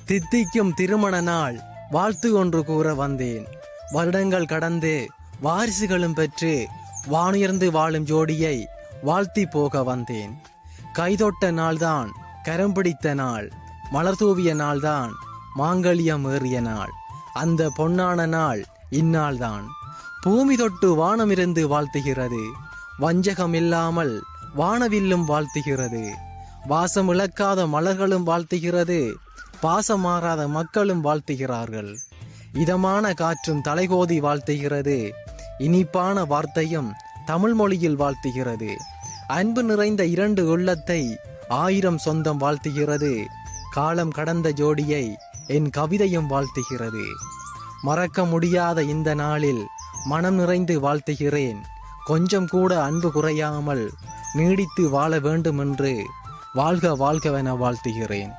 தித்திக்கும் திருமண நாள் வாழ்த்து ஒன்று கூற வந்தேன். வருடங்கள் கடந்து வாரிசுகளும் பெற்று வானுயர்ந்து வாழும் ஜோடியை வாழ்த்தி போக வந்தேன். கைதொட்ட நாள்தான் கரம் பிடித்த நாள், மலர் தூவிய நாள்தான் மாங்கல்யம் ஏறிய நாள். அந்த பொன்னான நாள் இந்நாள்தான். பூமி தொட்டு வானமிருந்து வாழ்த்துகிறது, வஞ்சகம் இல்லாமல் வானவில்லும் வாழ்த்துகிறது. வாசம் இழக்காத மலர்களும் வாழ்த்துகிறது, பாசம் மாறாத மக்களும் வாழ்த்துகிறார்கள். இதமான காற்றும் தலைகோதி வாழ்த்துகிறது, இனிப்பான வார்த்தையும் தமிழ் மொழியில் வாழ்த்துகிறது. அன்பு நிறைந்த இரண்டு உள்ளத்தை 1000 சொந்தம் வாழ்த்துகிறது. காலம் கடந்த ஜோடியை என் கவிதையும் வாழ்த்துகிறது. மறக்க முடியாத இந்த நாளில் மனம் நிறைந்து வாழ்த்துகிறேன். கொஞ்சம் கூட அன்பு குறையாமல் நீடித்து வாழ வேண்டும் என்று வாழ்க வாழ்கவென வாழ்த்துகிறேன்.